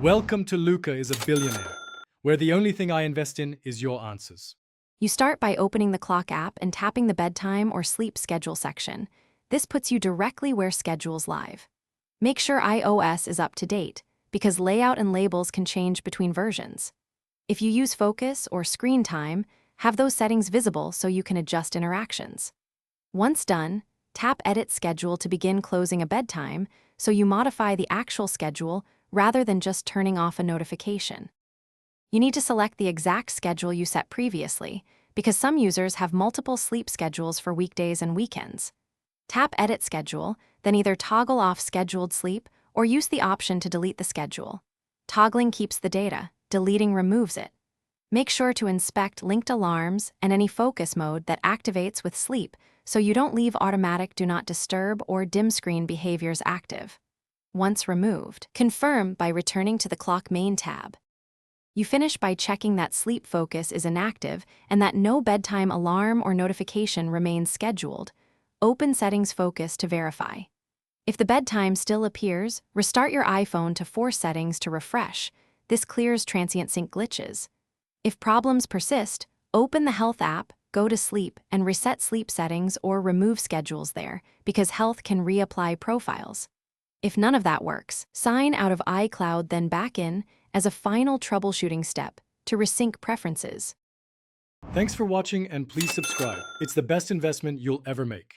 Welcome to Luca is a Billionaire, where the only thing I invest in is your answers. You start by opening the clock app and tapping the bedtime or sleep schedule section. This puts you directly where schedule's live. Make sure iOS is up to date, because layout and labels can change between versions. If you use focus or screen time, have those settings visible so you can adjust interactions. Once done, tap Edit Schedule to begin closing a bedtime so you modify the actual schedule rather than just turning off a notification. You need to select the exact schedule you set previously, because some users have multiple sleep schedules for weekdays and weekends. Tap Edit Schedule, then either toggle off scheduled sleep or use the option to delete the schedule. Toggling keeps the data, deleting removes it. Make sure to inspect linked alarms and any focus mode that activates with sleep so you don't leave automatic Do Not Disturb or dim screen behaviors active. Once removed, confirm by returning to the Clock Main tab. You finish by checking that sleep focus is inactive and that no bedtime alarm or notification remains scheduled. Open Settings Focus to verify. If the bedtime still appears, restart your iPhone to force settings to refresh. This clears transient sync glitches. If problems persist, open the Health app, go to Sleep, and reset sleep settings or remove schedules there, because Health can reapply profiles. If none of that works, sign out of iCloud, then back in as a final troubleshooting step to resync preferences. Thanks for watching, and please subscribe. It's the best investment you'll ever make.